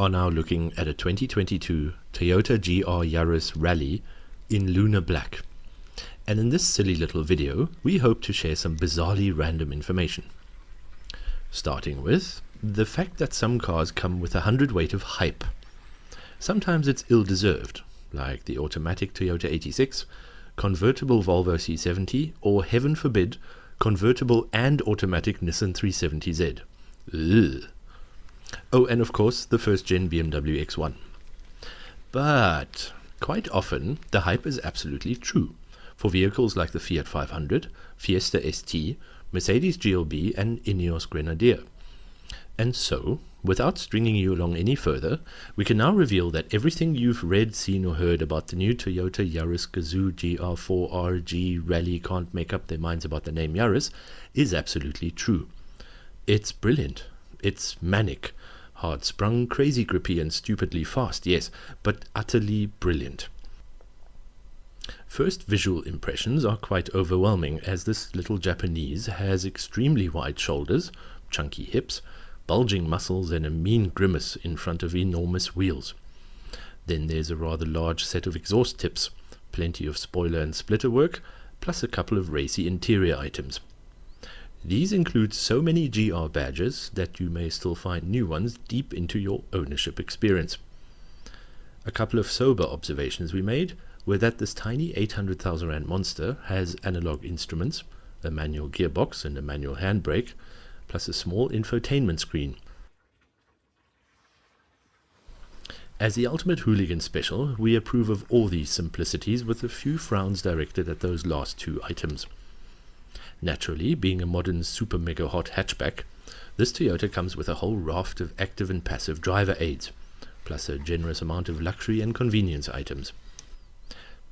are now looking at a 2022 Toyota GR Yaris Rally in lunar black. And in this silly little video, we hope to share some bizarrely random information. Starting with the fact that some cars come with a hundredweight of hype. Sometimes it's ill-deserved, like the automatic Toyota 86, convertible Volvo C70, or heaven forbid, convertible and automatic Nissan 370Z. Ugh. Oh, and of course, the first-gen BMW X1. But quite often, the hype is absolutely true for vehicles like the Fiat 500, Fiesta ST, Mercedes GLB, and Ineos Grenadier. And so, without stringing you along any further, we can now reveal that everything you've read, seen, or heard about the new Toyota Yaris Gazoo GR4RG Rally can't make up their minds about the name Yaris is absolutely true. It's brilliant. It's manic, hard-sprung, crazy grippy, and stupidly fast, yes, but utterly brilliant. First visual impressions are quite overwhelming, as this little Japanese has extremely wide shoulders, chunky hips, bulging muscles, and a mean grimace in front of enormous wheels. Then there's a rather large set of exhaust tips, plenty of spoiler and splitter work, plus a couple of racy interior items. These include so many GR badges that you may still find new ones deep into your ownership experience. A couple of sober observations we made were that this tiny 800,000 rand monster has analog instruments, a manual gearbox and a manual handbrake, plus a small infotainment screen. As the ultimate hooligan special, we approve of all these simplicities with a few frowns directed at those last two items. Naturally, being a modern super mega hot hatchback, this Toyota comes with a whole raft of active and passive driver aids, plus a generous amount of luxury and convenience items.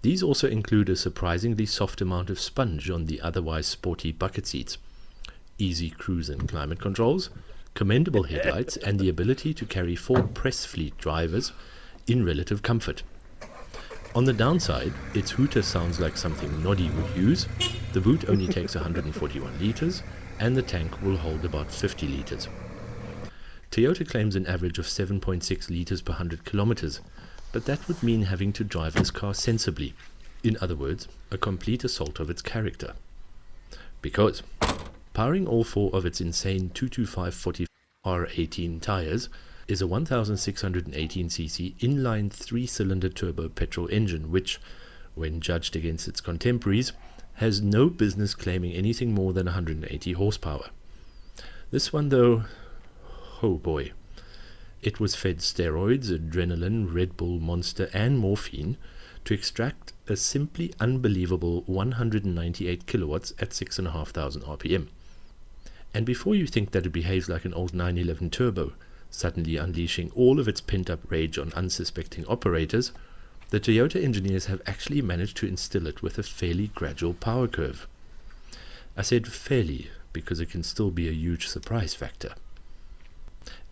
These also include a surprisingly soft amount of sponge on the otherwise sporty bucket seats, easy cruise and climate controls, commendable headlights, and the ability to carry 4 press fleet drivers in relative comfort. On the downside, its hooter sounds like something Noddy would use, the boot only takes 141 litres, and the tank will hold about 50 litres. Toyota claims an average of 7.6 litres per 100 kilometres, but that would mean having to drive this car sensibly, in other words, a complete assault of its character. Because powering all 4 of its insane 225/40 R18 tyres is a 1618cc inline 3-cylinder turbo petrol engine which, when judged against its contemporaries, has no business claiming anything more than 180 horsepower. This one though, oh boy. It was fed steroids, adrenaline, Red Bull, Monster, and morphine to extract a simply unbelievable 198 kilowatts at 6,500 RPM. And before you think that it behaves like an old 911 turbo, suddenly unleashing all of its pent-up rage on unsuspecting operators, the Toyota engineers have actually managed to instill it with a fairly gradual power curve. I said fairly because it can still be a huge surprise factor.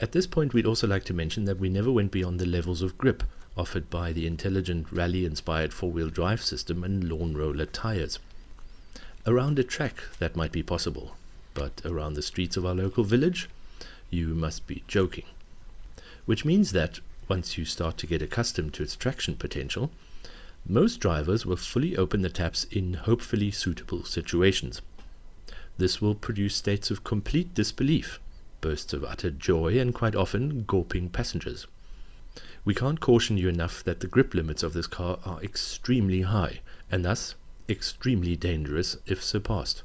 At this point, we'd also like to mention that we never went beyond the levels of grip offered by the intelligent rally-inspired 4-wheel drive system and lawn roller tires. Around a track, that might be possible, but around the streets of our local village, you must be joking. Which means that, once you start to get accustomed to its traction potential, most drivers will fully open the taps in hopefully suitable situations. This will produce states of complete disbelief, bursts of utter joy, and quite often gawping passengers. We can't caution you enough that the grip limits of this car are extremely high, and thus extremely dangerous if surpassed.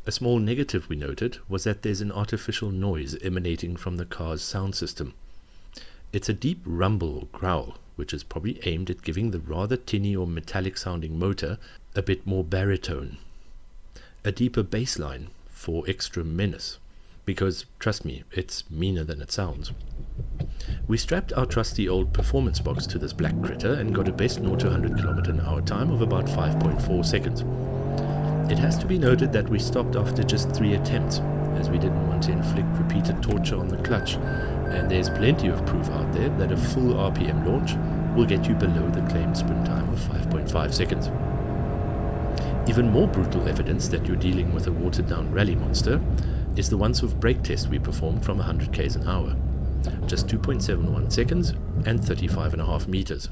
A small negative we noted was that there's an artificial noise emanating from the car's sound system. It's a deep rumble or growl, which is probably aimed at giving the rather tinny or metallic sounding motor a bit more baritone. A deeper bass line for extra menace, because, trust me, it's meaner than it sounds. We strapped our trusty old performance box to this black critter and got a best 0 to 100 km/h time of about 5.4 seconds. It has to be noted that we stopped after just 3 attempts, as we didn't want to inflict repeated torture on the clutch, and there's plenty of proof out there that a full RPM launch will get you below the claimed sprint time of 5.5 seconds. Even more brutal evidence that you're dealing with a watered-down rally monster is the once-off brake test we performed from 100 km/h. just 2.71 seconds and 35.5 meters,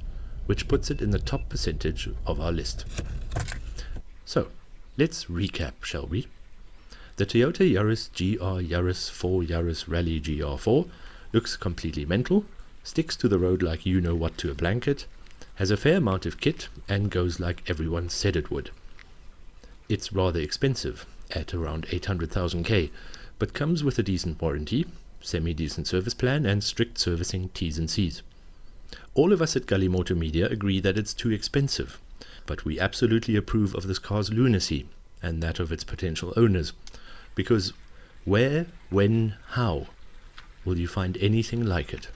which puts it in the top percentage of our list. So, let's recap, shall we? The Toyota Yaris GR Yaris 4 Yaris Rally GR4 looks completely mental, sticks to the road like you know what to a blanket, has a fair amount of kit, and goes like everyone said it would. It's rather expensive, at around 800,000 K, but comes with a decent warranty, semi-decent service plan, and strict servicing T's and C's. All of us at Galimoto Media agree that it's too expensive, but we absolutely approve of this car's lunacy, and that of its potential owners, because where, when, how will you find anything like it?